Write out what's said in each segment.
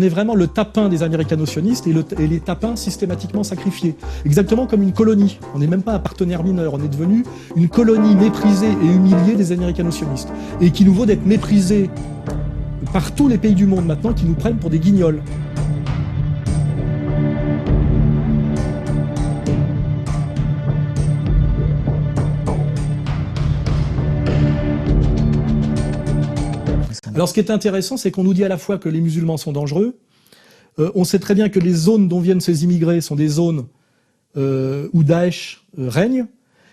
On est vraiment le tapin des américano-sionistes et les tapins systématiquement sacrifiés. Exactement comme une colonie. On n'est même pas un partenaire mineur, on est devenu une colonie méprisée et humiliée des américano-sionistes. Et qu'il nous vaut d'être méprisés par tous les pays du monde maintenant qui nous prennent pour des guignols. Alors ce qui est intéressant, c'est qu'on nous dit à la fois que les musulmans sont dangereux, on sait très bien que les zones dont viennent ces immigrés sont des zones où Daesh règne,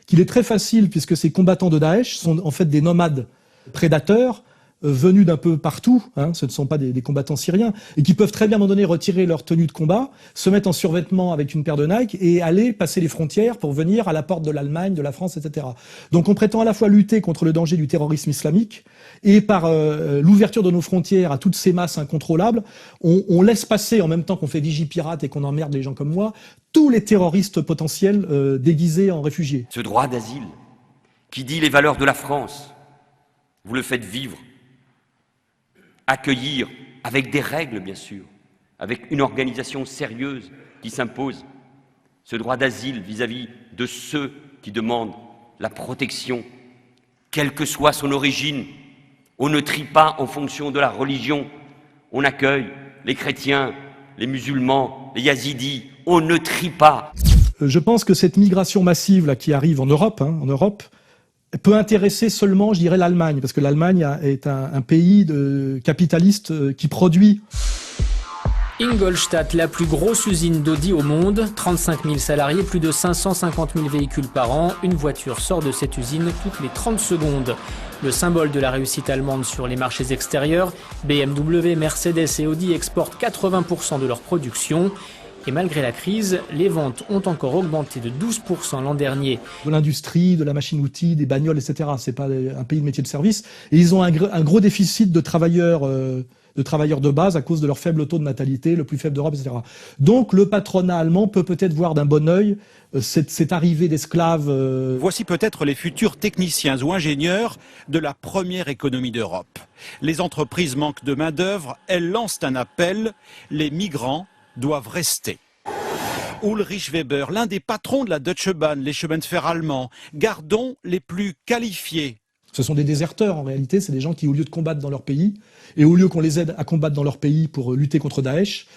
qu'il est très facile, puisque ces combattants de Daesh sont en fait des nomades prédateurs, venus d'un peu partout, hein, ce ne sont pas des combattants syriens, et qui peuvent très bien à un moment donné retirer leur tenue de combat, se mettre en survêtement avec une paire de Nike et aller passer les frontières pour venir à la porte de l'Allemagne, de la France, etc. Donc on prétend à la fois lutter contre le danger du terrorisme islamique, et par l'ouverture de nos frontières à toutes ces masses incontrôlables, on laisse passer, en même temps qu'on fait Vigipirate et qu'on emmerde les gens comme moi, tous les terroristes potentiels déguisés en réfugiés. Ce droit d'asile, qui dit les valeurs de la France, vous le faites vivre, accueillir avec des règles bien sûr, avec une organisation sérieuse qui s'impose, ce droit d'asile vis-à-vis de ceux qui demandent la protection, quelle que soit son origine. On ne trie pas en fonction de la religion, on accueille les chrétiens, les musulmans, les yazidis, on ne trie pas. Je pense que cette migration massive là, qui arrive en Europe, peut intéresser seulement, je dirais, l'Allemagne, parce que l'Allemagne est un pays capitaliste qui produit. Ingolstadt, la plus grosse usine d'Audi au monde, 35 000 salariés, plus de 550 000 véhicules par an. Une voiture sort de cette usine toutes les 30 secondes. Le symbole de la réussite allemande sur les marchés extérieurs, BMW, Mercedes et Audi exportent 80% de leur production. Et malgré la crise, les ventes ont encore augmenté de 12% l'an dernier. De l'industrie, de la machine-outil, des bagnoles, etc. C'est pas un pays de métier de service. Et ils ont un gros déficit de travailleurs de base à cause de leur faible taux de natalité, le plus faible d'Europe, etc. Donc le patronat allemand peut-être voir d'un bon œil cette arrivée d'esclaves. Voici peut-être les futurs techniciens ou ingénieurs de la première économie d'Europe. Les entreprises manquent de main-d'œuvre, elles lancent un appel, les migrants doivent rester. Ulrich Weber, l'un des patrons de la Deutsche Bahn, les chemins de fer allemands, gardons les plus qualifiés. Ce sont des déserteurs en réalité, c'est des gens qui au lieu de combattre dans leur pays, et au lieu qu'on les aide à combattre dans leur pays pour lutter contre Daesh,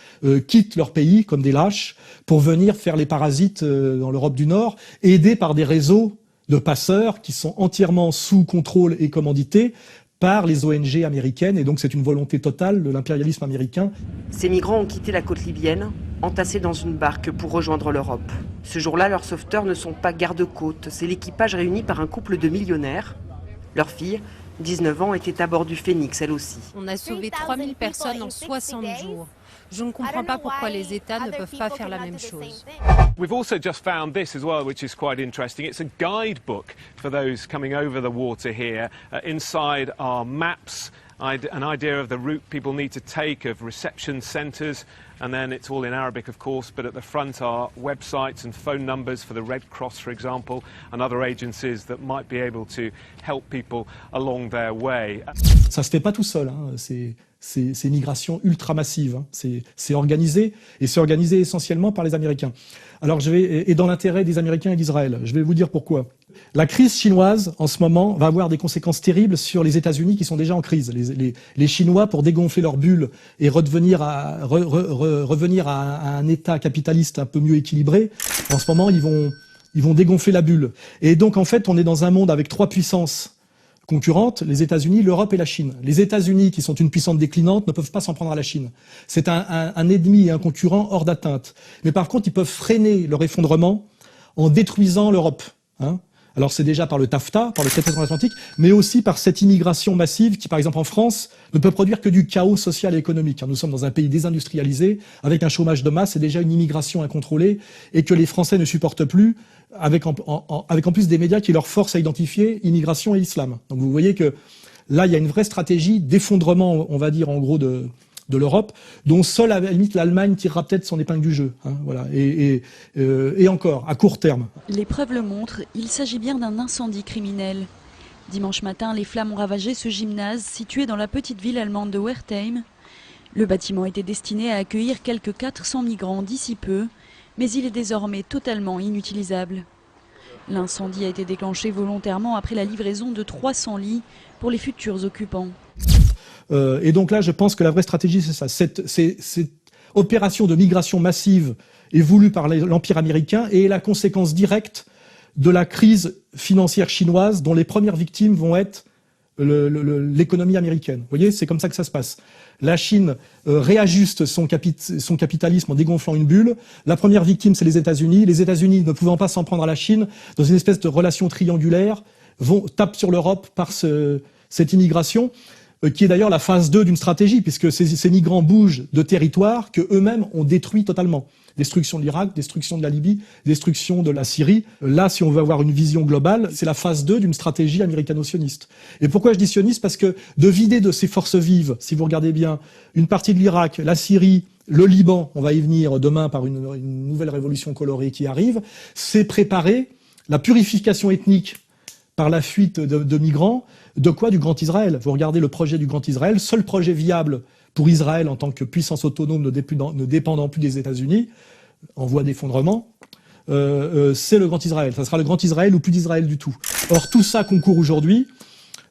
quittent leur pays comme des lâches pour venir faire les parasites dans l'Europe du Nord, aidés par des réseaux de passeurs qui sont entièrement sous contrôle et commandités par les ONG américaines, et donc c'est une volonté totale de l'impérialisme américain. Ces migrants ont quitté la côte libyenne, entassés dans une barque pour rejoindre l'Europe. Ce jour-là, leurs sauveteurs ne sont pas gardes-côtes, c'est l'équipage réuni par un couple de millionnaires. Leur fille, 19 ans, était à bord du Phoenix, elle aussi. On a sauvé 3000 personnes en 60 jours. Je ne comprends pas pourquoi les États ne peuvent pas faire la même chose. We've also just found this as well, which is quite interesting. It's a guidebook for those coming over the water here. Inside are maps, an idea of the route people need to take, of reception centres, and then it's all in Arabic, of course, but at the front are websites and phone numbers for the Red Cross, for example, and other agencies that might be able to help people along their way. Ça se fait pas tout seul, hein. Ces migrations ultra-massives, hein. C'est organisé, et c'est organisé essentiellement par les Américains. Alors et dans l'intérêt des Américains et d'Israël. Je vais vous dire pourquoi. La crise chinoise, en ce moment, va avoir des conséquences terribles sur les États-Unis qui sont déjà en crise. Les Chinois, pour dégonfler leur bulle et revenir à un État capitaliste un peu mieux équilibré, en ce moment, ils vont dégonfler la bulle. Et donc, en fait, on est dans un monde avec trois puissances concurrentes, les États-Unis, l'Europe et la Chine. Les États-Unis, qui sont une puissance déclinante, ne peuvent pas s'en prendre à la Chine. C'est un ennemi et un concurrent hors d'atteinte. Mais par contre, ils peuvent freiner leur effondrement en détruisant l'Europe, hein. Alors c'est déjà par le TAFTA, par le traité transatlantique, mais aussi par cette immigration massive qui, par exemple en France, ne peut produire que du chaos social et économique. Nous sommes dans un pays désindustrialisé, avec un chômage de masse et déjà une immigration incontrôlée, et que les Français ne supportent plus, avec en plus des médias qui leur forcent à identifier immigration et islam. Donc vous voyez que là, il y a une vraie stratégie d'effondrement, on va dire en gros, de l'Europe, dont seule, à la limite, l'Allemagne tirera peut-être son épingle du jeu. Hein, voilà. Et encore, à court terme. Les preuves le montrent, il s'agit bien d'un incendie criminel. Dimanche matin, les flammes ont ravagé ce gymnase situé dans la petite ville allemande de Wertheim. Le bâtiment était destiné à accueillir quelques 400 migrants d'ici peu, mais il est désormais totalement inutilisable. L'incendie a été déclenché volontairement après la livraison de 300 lits pour les futurs occupants. Et donc là, je pense que la vraie stratégie, c'est ça. Cette opération de migration massive est voulue par l'Empire américain et est la conséquence directe de la crise financière chinoise dont les premières victimes vont être l'économie américaine. Vous voyez, c'est comme ça que ça se passe. La Chine réajuste son capitalisme en dégonflant une bulle. La première victime, c'est les États-Unis. Les États-Unis, ne pouvant pas s'en prendre à la Chine, dans une espèce de relation triangulaire, tapent sur l'Europe par cette immigration, qui est d'ailleurs la phase 2 d'une stratégie, puisque ces migrants bougent de territoires qu'eux-mêmes ont détruits totalement. Destruction de l'Irak, destruction de la Libye, destruction de la Syrie. Là, si on veut avoir une vision globale, c'est la phase 2 d'une stratégie américano-sioniste. Et pourquoi je dis sioniste? Parce que de vider de ses forces vives, si vous regardez bien, une partie de l'Irak, la Syrie, le Liban, on va y venir demain par une nouvelle révolution colorée qui arrive, c'est préparer la purification ethnique par la fuite de migrants. De quoi? Du Grand Israël. Vous regardez le projet du Grand Israël, seul projet viable pour Israël en tant que puissance autonome ne dépendant plus des États-Unis, en voie d'effondrement, c'est le Grand Israël. Ça sera le Grand Israël ou plus d'Israël du tout. Or, tout ça concourt aujourd'hui,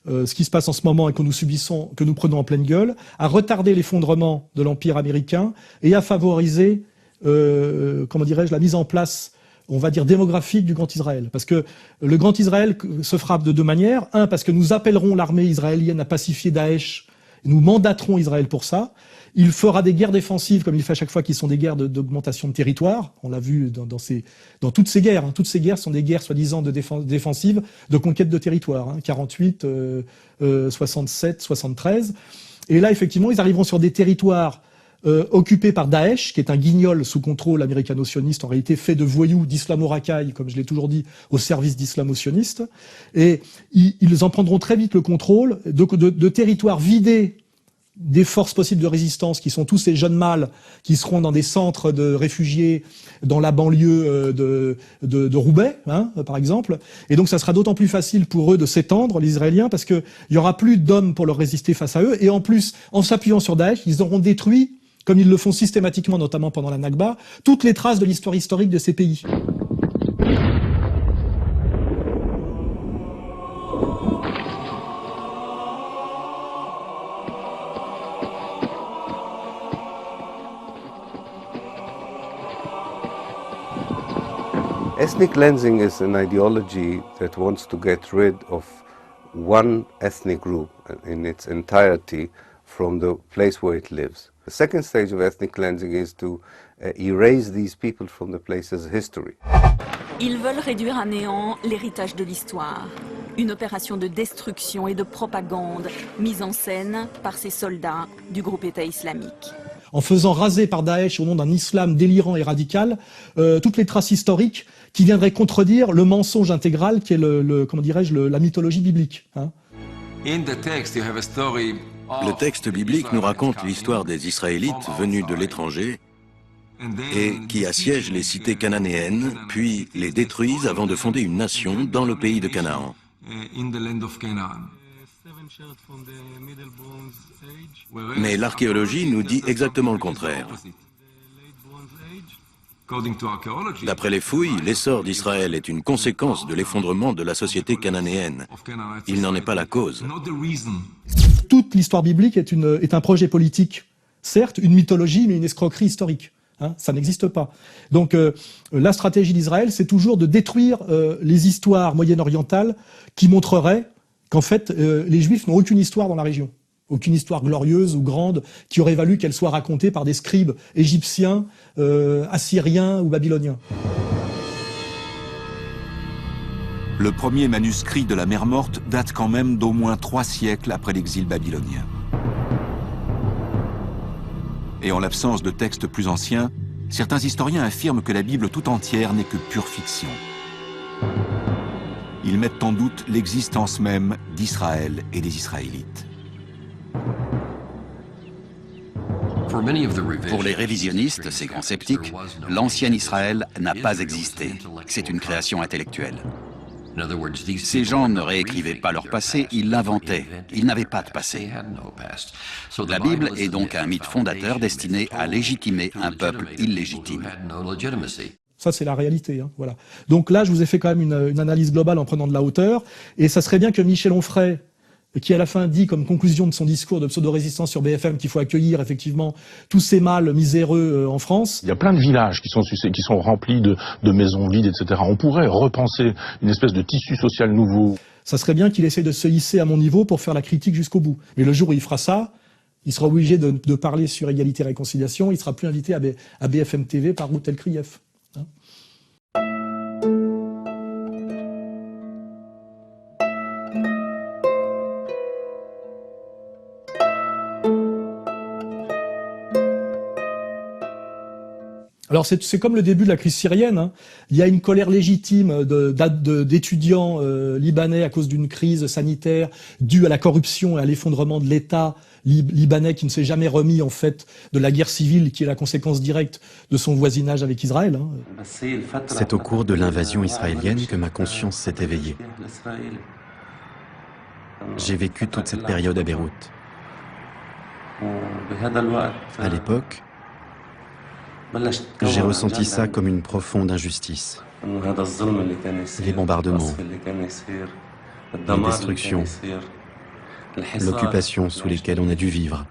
ce qui se passe en ce moment et que nous subissons, que nous prenons en pleine gueule, à retarder l'effondrement de l'Empire américain et à favoriser, la mise en place, on va dire, démographique du Grand Israël. Parce que le Grand Israël se frappe de deux manières. Un, parce que nous appellerons l'armée israélienne à pacifier Daesh. Nous mandaterons Israël pour ça. Il fera des guerres défensives, comme il fait à chaque fois, qui sont des guerres d'augmentation de territoire. On l'a vu dans toutes ces guerres. Toutes ces guerres sont des guerres soi-disant défensives, de conquête de territoire. 48, 67, 73. Et là, effectivement, ils arriveront sur des territoires occupé par Daesh, qui est un guignol sous contrôle américano-sioniste, en réalité fait de voyous, d'islamo-racailles, comme je l'ai toujours dit, au service d'islamo-sionistes. Et ils en prendront très vite le contrôle de territoires vidés des forces possibles de résistance, qui sont tous ces jeunes mâles qui seront dans des centres de réfugiés dans la banlieue de Roubaix, par exemple. Et donc ça sera d'autant plus facile pour eux de s'étendre, les Israéliens, parce qu'il n'y aura plus d'hommes pour leur résister face à eux. Et en plus, en s'appuyant sur Daesh, ils auront détruit, comme ils le font systématiquement, notamment pendant la Nakba, toutes les traces de l'histoire historique de ces pays. Ethnic cleansing is an ideology that wants to get rid of one ethnic group in its entirety from the place where it lives. The second stage of ethnic cleansing is to erase these people from the place's history. Ils veulent réduire à néant l'héritage de l'histoire. Une opération de destruction et de propagande mise en scène par ces soldats du groupe État islamique. En faisant raser par Daesh, au nom d'un islam délirant et radical, toutes les traces historiques qui viendraient contredire le mensonge intégral qui est la mythologie biblique. Le texte biblique nous raconte l'histoire des Israélites venus de l'étranger et qui assiègent les cités cananéennes, puis les détruisent avant de fonder une nation dans le pays de Canaan. Mais l'archéologie nous dit exactement le contraire. D'après les fouilles, l'essor d'Israël est une conséquence de l'effondrement de la société cananéenne. Il n'en est pas la cause. Toute l'histoire biblique est un projet politique, certes, une mythologie, mais une escroquerie historique. Ça n'existe pas. Donc la stratégie d'Israël, c'est toujours de détruire les histoires moyen-orientales qui montreraient qu'en fait, les Juifs n'ont aucune histoire dans la région. Aucune histoire glorieuse ou grande qui aurait valu qu'elle soit racontée par des scribes égyptiens, assyriens ou babyloniens. Le premier manuscrit de la Mer Morte date quand même d'au moins 3 siècles après l'exil babylonien. Et en l'absence de textes plus anciens, certains historiens affirment que la Bible tout entière n'est que pure fiction. Ils mettent en doute l'existence même d'Israël et des Israélites. Pour les révisionnistes, ces grands sceptiques, l'ancien Israël n'a pas existé. C'est une création intellectuelle. Ces gens ne réécrivaient pas leur passé, ils l'inventaient. Ils n'avaient pas de passé. La Bible est donc un mythe fondateur destiné à légitimer un peuple illégitime. Ça, c'est la réalité. Hein, voilà. Donc là, je vous ai fait quand même une analyse globale en prenant de la hauteur. Et ça serait bien que Michel Onfray, qui à la fin dit comme conclusion de son discours de pseudo-résistance sur BFM qu'il faut accueillir effectivement tous ces mâles miséreux en France. Il y a plein de villages qui sont remplis de maisons vides, etc. On pourrait repenser une espèce de tissu social nouveau. Ça serait bien qu'il essaie de se hisser à mon niveau pour faire la critique jusqu'au bout. Mais le jour où il fera ça, il sera obligé de parler sur égalité et réconciliation. Il sera plus invité à BFM TV par Ruth El-Krief. Hein. Alors c'est comme le début de la crise syrienne. Hein. Il y a une colère légitime d'étudiants libanais à cause d'une crise sanitaire due à la corruption et à l'effondrement de l'État libanais qui ne s'est jamais remis en fait de la guerre civile qui est la conséquence directe de son voisinage avec Israël. Hein. C'est au cours de l'invasion israélienne que ma conscience s'est éveillée. J'ai vécu toute cette période à Beyrouth. À l'époque, j'ai ressenti ça comme une profonde injustice. Les bombardements, les destructions, l'occupation sous lesquelles on a dû vivre.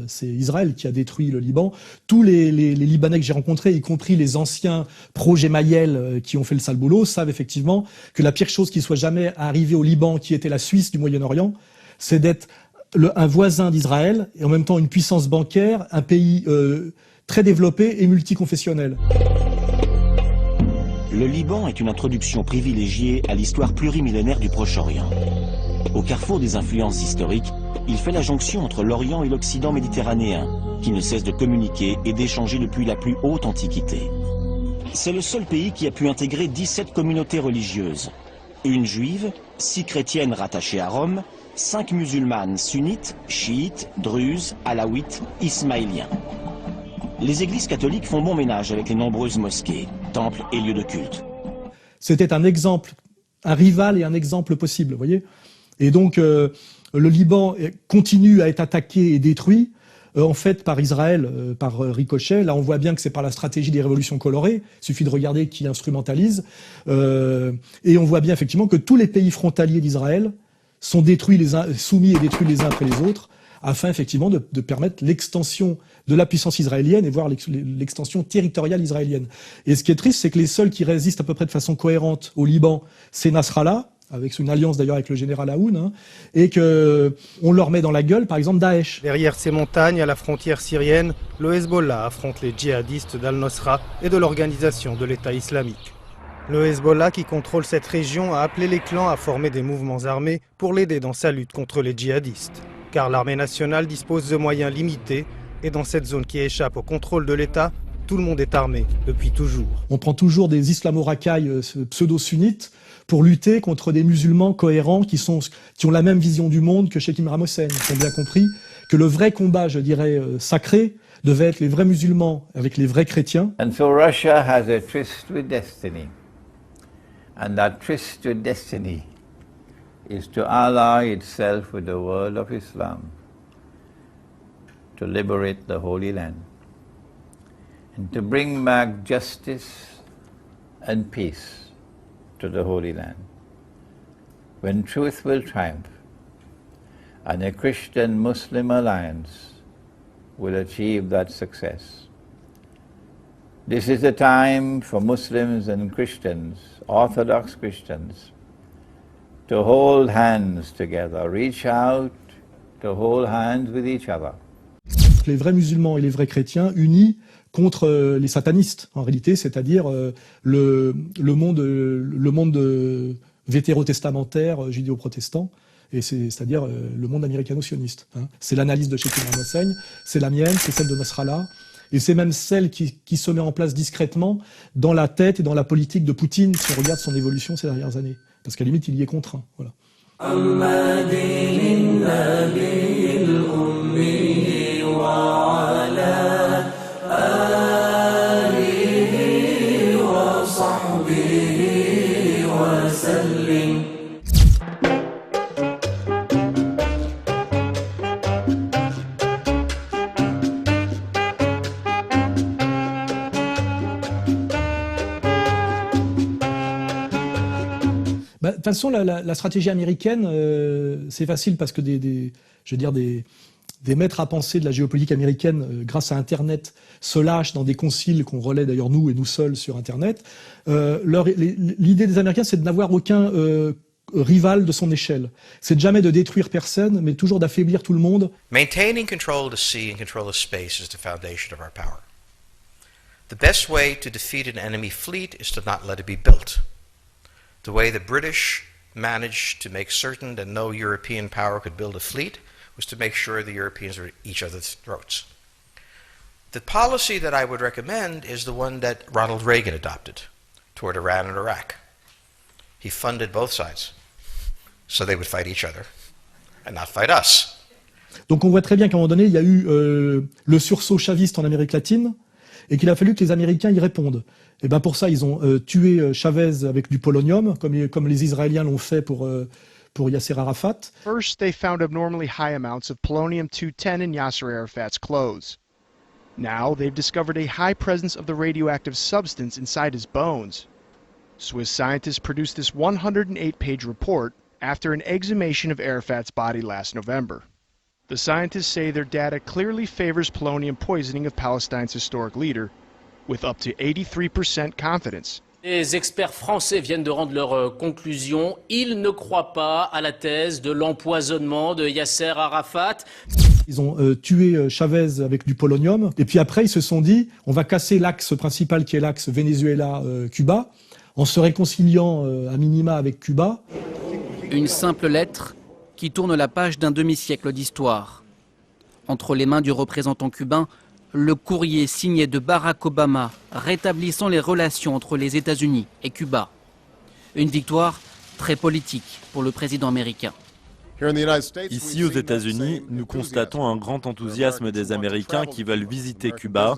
C'est Israël qui a détruit le Liban. Tous les Libanais que j'ai rencontrés, y compris les anciens pro-Gemayel qui ont fait le sale boulot, savent effectivement que la pire chose qui soit jamais arrivée au Liban, qui était la Suisse du Moyen-Orient, c'est d'être un voisin d'Israël et en même temps une puissance bancaire, un pays très développé et multiconfessionnel. Le Liban est une introduction privilégiée à l'histoire plurimillénaire du Proche-Orient. Au carrefour des influences historiques, il fait la jonction entre l'Orient et l'Occident méditerranéen, qui ne cessent de communiquer et d'échanger depuis la plus haute antiquité. C'est le seul pays qui a pu intégrer 17 communautés religieuses. Une juive, 6 chrétiennes rattachées à Rome, 5 musulmanes sunnites, chiites, druzes, alaouites, ismaéliens. Les églises catholiques font bon ménage avec les nombreuses mosquées, temples et lieux de culte. C'était un exemple, un rival et un exemple possible, vous voyez. Et donc, le Liban continue à être attaqué et détruit, en fait, par Israël, par ricochet. Là, on voit bien que c'est par la stratégie des révolutions colorées. Il suffit de regarder qui instrumentalise. Et on voit bien, effectivement, que tous les pays frontaliers d'Israël sont détruits soumis et détruits les uns après les autres, afin effectivement de permettre l'extension de la puissance israélienne et voire l'extension territoriale israélienne. Et ce qui est triste, c'est que les seuls qui résistent à peu près de façon cohérente au Liban, c'est Nasrallah, avec une alliance d'ailleurs avec le général Aoun, hein, et qu'on leur met dans la gueule, par exemple, Daesh. Derrière ces montagnes, à la frontière syrienne, le Hezbollah affronte les djihadistes d'Al-Nosra et de l'organisation de l'État islamique. Le Hezbollah, qui contrôle cette région, a appelé les clans à former des mouvements armés pour l'aider dans sa lutte contre les djihadistes. Car l'armée nationale dispose de moyens limités et dans cette zone qui échappe au contrôle de l'État, tout le monde est armé depuis toujours. On prend toujours des islamo-racailles pseudo-sunnites pour lutter contre des musulmans cohérents qui ont la même vision du monde que Sheikh Imran Hossein. Ils ont bien compris que le vrai combat, je dirais, sacré, devait être les vrais musulmans avec les vrais chrétiens. And so Russia has a tryst with destiny. And that tryst with destiny is to ally itself with the world of Islam, to liberate the Holy Land, and to bring back justice and peace to the Holy Land, when truth will triumph, and a Christian-Muslim alliance will achieve that success. This is the time for Muslims and Christians, Orthodox Christians, to hold hands together, reach out to hold hands with each other. Les vrais musulmans et les vrais chrétiens unis contre les satanistes, en réalité, c'est-à-dire le monde vétérotestamentaire judéo-protestant, et c'est-à-dire le monde américano-sioniste. Hein. C'est l'analyse de Sheikh Imran Hossein, c'est la mienne, c'est celle de Nasrallah, et c'est même celle qui se met en place discrètement dans la tête et dans la politique de Poutine, si on regarde son évolution ces dernières années. Parce qu'à la limite, il y est contraint. Voilà. وصحبه وسلم façon, la stratégie américaine, c'est facile parce que des maîtres à penser de la géopolitique américaine, grâce à Internet, se lâchent dans des conciles qu'on relaie d'ailleurs nous et nous seuls sur Internet. L'idée des Américains, c'est de n'avoir aucun rival de son échelle. C'est jamais de détruire personne, mais toujours d'affaiblir tout le monde. Maintaining control of the sea and control of space is the foundation of our power. The best way to defeat an enemy fleet is to not let it be built. The way the British managed to make certain that no European power could build a fleet was to make sure the Europeans were at each other's throats. The policy that I would recommend is the one that Ronald Reagan adopted toward Iran and Iraq. He funded both sides so they would fight each other and not fight us. Donc on voit très bien qu'à un moment donné, il y a eu le sursaut chaviste en Amérique latine et qu'il a fallu que les Américains y répondent. Et ben pour ça, ils ont tué Chavez avec du polonium, comme les Israéliens l'ont fait pour Yasser Arafat. First, they found abnormally high amounts of polonium-210 in Yasser Arafat's clothes. Now, they've discovered a high presence of the radioactive substance inside his bones. Swiss scientists produced this 108-page report after an exhumation of Arafat's body last November. The scientists say their data clearly favors polonium poisoning of Palestine's historic leader, with up to 83% confidence. Les experts français viennent de rendre leurs conclusions. Ils ne croient pas à la thèse de l'empoisonnement de Yasser Arafat. Ils ont tué Chavez avec du polonium. Et puis après, ils se sont dit, on va casser l'axe principal qui est l'axe Venezuela-Cuba, en se réconciliant à minima avec Cuba. Une simple lettre qui tourne la page d'un demi-siècle d'histoire. Entre les mains du représentant cubain, le courrier signé de Barack Obama rétablissant les relations entre les États-Unis et Cuba. Une victoire très politique pour le président américain. Ici aux États-Unis, nous constatons un grand enthousiasme des Américains qui veulent visiter Cuba,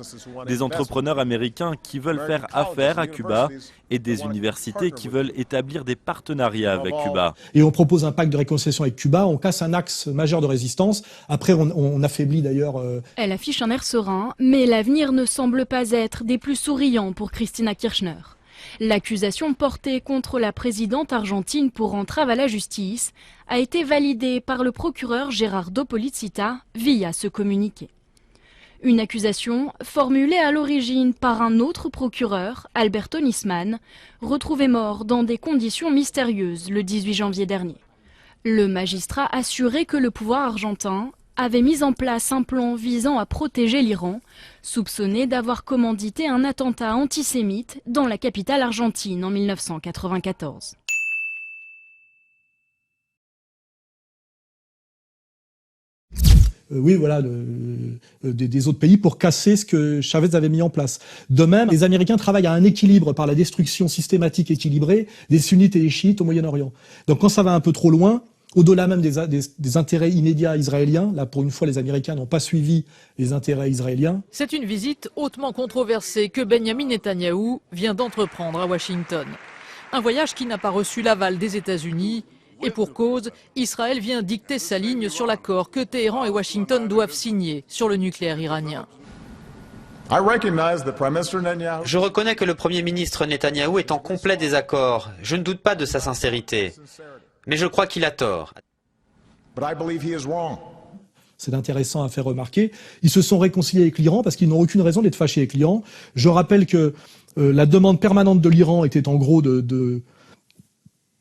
des entrepreneurs américains qui veulent faire affaire à Cuba et des universités qui veulent établir des partenariats avec Cuba. Et on propose un pacte de réconciliation avec Cuba, on casse un axe majeur de résistance, après on affaiblit d'ailleurs... Elle affiche un air serein, mais l'avenir ne semble pas être des plus souriants pour Cristina Kirchner. L'accusation portée contre la présidente argentine pour entrave à la justice a été validée par le procureur Gerardo Policita via ce communiqué. Une accusation formulée à l'origine par un autre procureur, Alberto Nisman, retrouvé mort dans des conditions mystérieuses le 18 janvier dernier. Le magistrat assurait que le pouvoir argentin avait mis en place un plan visant à protéger l'Iran, soupçonné d'avoir commandité un attentat antisémite dans la capitale argentine en 1994. Oui, voilà, des autres pays pour casser ce que Chavez avait mis en place. De même, les Américains travaillent à un équilibre par la destruction systématique équilibrée des sunnites et des chiites au Moyen-Orient. Donc quand ça va un peu trop loin, au-delà même des intérêts immédiats israéliens, là pour une fois les Américains n'ont pas suivi les intérêts israéliens. C'est une visite hautement controversée que Benjamin Netanyahou vient d'entreprendre à Washington. Un voyage qui n'a pas reçu l'aval des États-Unis. Et pour cause, Israël vient dicter sa ligne sur l'accord que Téhéran et Washington doivent signer sur le nucléaire iranien. Je reconnais que le Premier ministre Netanyahou est en complet désaccord. Je ne doute pas de sa sincérité. Mais je crois qu'il a tort. C'est intéressant à faire remarquer. Ils se sont réconciliés avec l'Iran parce qu'ils n'ont aucune raison d'être fâchés avec l'Iran. Je rappelle que la demande permanente de l'Iran était en gros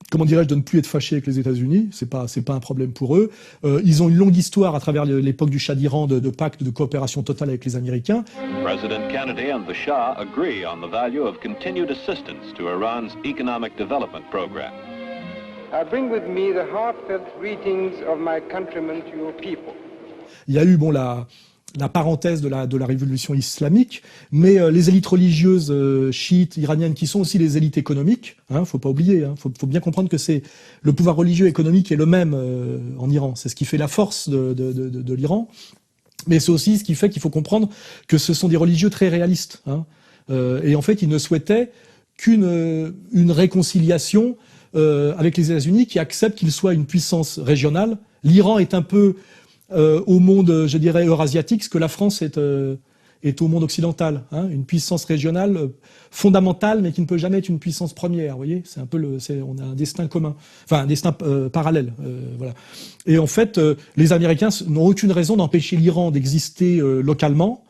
comment dirais-je, de ne plus être fâché avec les États-Unis. C'est pas un problème pour eux. Ils ont une longue histoire à travers l'époque du Shah d'Iran de pacte de coopération totale avec les Américains. President Kennedy and the Shah agree on the value of continued assistance to Iran's economic development program. I bring with me the heartfelt greetings of my countrymen to your people. Il y a eu la parenthèse de la révolution islamique, mais les élites religieuses chiites iraniennes qui sont aussi les élites économiques, faut pas oublier, faut bien comprendre que c'est le pouvoir religieux et économique est le même en Iran. C'est ce qui fait la force de l'Iran, mais c'est aussi ce qui fait qu'il faut comprendre que ce sont des religieux très réalistes. Et en fait, ils ne souhaitaient qu'une réconciliation avec les États-Unis qui acceptent qu'ils soient une puissance régionale. L'Iran est un peu au monde, je dirais, eurasiatique, ce que la France est est au monde occidental, hein, une puissance régionale fondamentale, mais qui ne peut jamais être une puissance première. Vous voyez, c'est un peu on a un destin commun, enfin un destin parallèle. Voilà. Et en fait, les Américains n'ont aucune raison d'empêcher l'Iran d'exister localement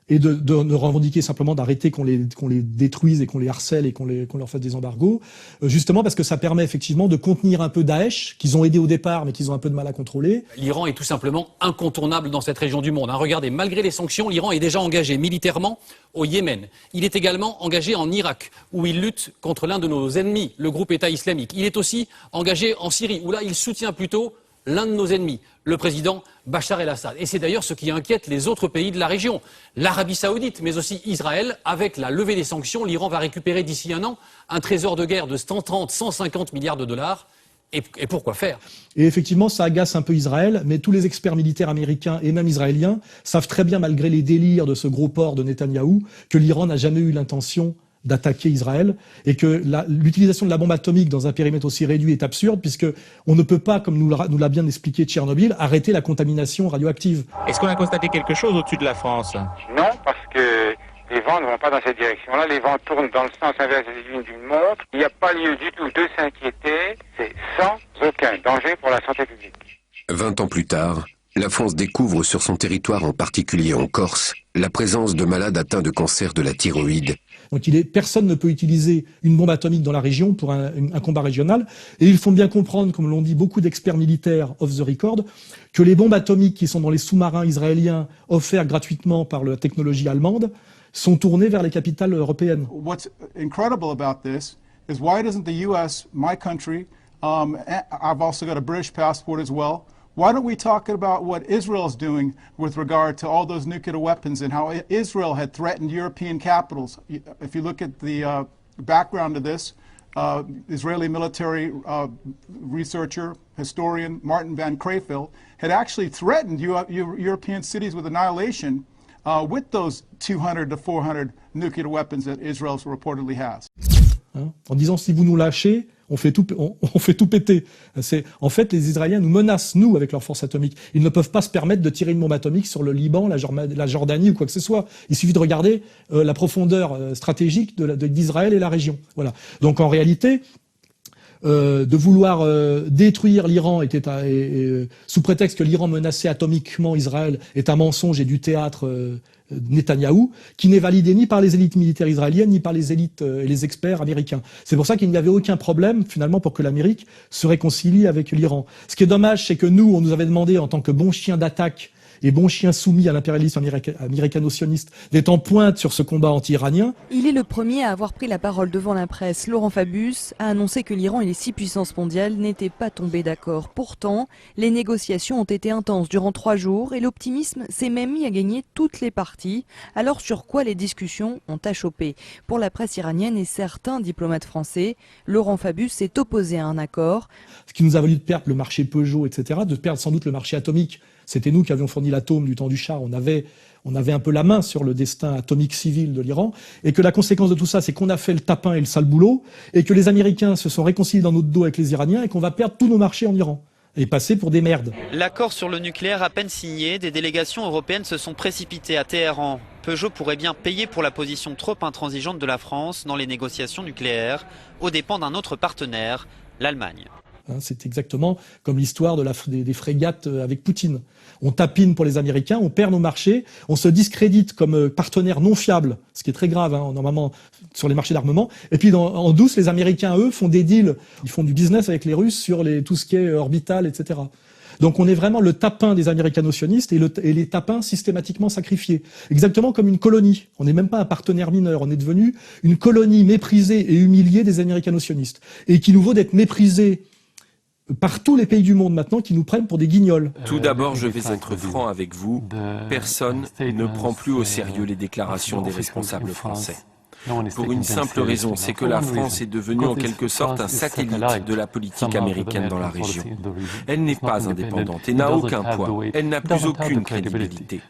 et de revendiquer simplement d'arrêter qu'on les détruise et qu'on les harcèle et qu'on leur fasse des embargos, justement parce que ça permet effectivement de contenir un peu Daesh, qu'ils ont aidé au départ mais qu'ils ont un peu de mal à contrôler. L'Iran est tout simplement incontournable dans cette région du monde. Regardez, malgré les sanctions, l'Iran est déjà engagé militairement au Yémen. Il est également engagé en Irak, où il lutte contre l'un de nos ennemis, le groupe État islamique. Il est aussi engagé en Syrie, où là il soutient plutôt l'un de nos ennemis, le président Bachar el-Assad. Et c'est d'ailleurs ce qui inquiète les autres pays de la région. L'Arabie saoudite, mais aussi Israël. Avec la levée des sanctions, l'Iran va récupérer d'ici un an un trésor de guerre de 130-150 milliards de dollars. Et pourquoi faire? Et effectivement, ça agace un peu Israël, mais tous les experts militaires américains et même israéliens savent très bien, malgré les délires de ce gros port de Netanyahou, que l'Iran n'a jamais eu l'intention d'attaquer Israël, et que l'utilisation de la bombe atomique dans un périmètre aussi réduit est absurde, puisque on ne peut pas, comme nous l'a bien expliqué Tchernobyl, arrêter la contamination radioactive. Est-ce qu'on a constaté quelque chose au-dessus de la France? Non, parce que les vents ne vont pas dans cette direction-là, les vents tournent dans le sens inverse des aiguilles d'une montre. Il n'y a pas lieu du tout de s'inquiéter, c'est sans aucun danger pour la santé publique. 20 ans plus tard, la France découvre sur son territoire, en particulier en Corse, la présence de malades atteints de cancer de la thyroïde. Donc personne ne peut utiliser une bombe atomique dans la région pour un combat régional. Et il faut bien comprendre, comme l'ont dit beaucoup d'experts militaires off the record, que les bombes atomiques qui sont dans les sous-marins israéliens offerts gratuitement par la technologie allemande sont tournées vers les capitales européennes. What's incredible about this is why doesn't the US, my country, I've also got a British passport as well. Why don't we talk about what Israel is doing with regard to all those nuclear weapons and how Israel had threatened European capitals? If you look at the background of this, Israeli military researcher, historian Martin van Crayfeld had actually threatened European cities with annihilation with those 200 to 400 nuclear weapons that Israel reportedly has. En disant si vous nous lâchez, on fait tout péter. En fait, les Israéliens nous menacent, nous, avec leurs forces atomiques. Ils ne peuvent pas se permettre de tirer une bombe atomique sur le Liban, la Jordanie ou quoi que ce soit. Il suffit de regarder la profondeur stratégique d'Israël et la région. Voilà. Donc en réalité, de vouloir détruire l'Iran sous prétexte que l'Iran menaçait atomiquement Israël est un mensonge et du théâtre Netanyahou, qui n'est validé ni par les élites militaires israéliennes, ni par les élites et les experts américains. C'est pour ça qu'il n'y avait aucun problème, finalement, pour que l'Amérique se réconcilie avec l'Iran. Ce qui est dommage, c'est que nous, on nous avait demandé, en tant que bons chiens d'attaque et bons chiens soumis à l'impérialisme américano-sioniste, d'être en pointe sur ce combat anti-iranien. Il est le premier à avoir pris la parole devant la presse. Laurent Fabius a annoncé que l'Iran et les 6 puissances mondiales n'étaient pas tombés d'accord. Pourtant, les négociations ont été intenses durant 3 jours et l'optimisme s'est même mis à gagner toutes les parties. Alors sur quoi les discussions ont achoppé? Pour la presse iranienne et certains diplomates français, Laurent Fabius s'est opposé à un accord. Ce qui nous a valu de perdre le marché Peugeot, etc., de perdre sans doute le marché atomique. C'était nous qui avions fourni l'atome du temps du Shah. On avait un peu la main sur le destin atomique civil de l'Iran. Et que la conséquence de tout ça, c'est qu'on a fait le tapin et le sale boulot. Et que les Américains se sont réconciliés dans notre dos avec les Iraniens et qu'on va perdre tous nos marchés en Iran. Et passer pour des merdes. L'accord sur le nucléaire à peine signé, des délégations européennes se sont précipitées à Téhéran. Peugeot pourrait bien payer pour la position trop intransigeante de la France dans les négociations nucléaires, aux dépens d'un autre partenaire, l'Allemagne. C'est exactement comme l'histoire des frégates avec Poutine. On tapine pour les Américains, on perd nos marchés, on se discrédite comme partenaire non fiable, ce qui est très grave normalement sur les marchés d'armement. Et puis en douce, les Américains, eux, font des deals, ils font du business avec les Russes sur tout ce qui est orbital, etc. Donc on est vraiment le tapin des américano-sionistes et les tapins systématiquement sacrifiés. Exactement comme une colonie. On n'est même pas un partenaire mineur, on est devenu une colonie méprisée et humiliée des américano-sionistes. Et qu'il nous vaut d'être méprisés par tous les pays du monde maintenant qui nous prennent pour des guignols. Tout d'abord, je vais être franc avec vous. Personne ne prend plus au sérieux les déclarations des responsables français. Pour une simple raison, c'est que la France est devenue en quelque sorte un satellite de la politique américaine dans la région. Elle n'est pas indépendante et n'a aucun poids. Elle n'a plus aucune crédibilité.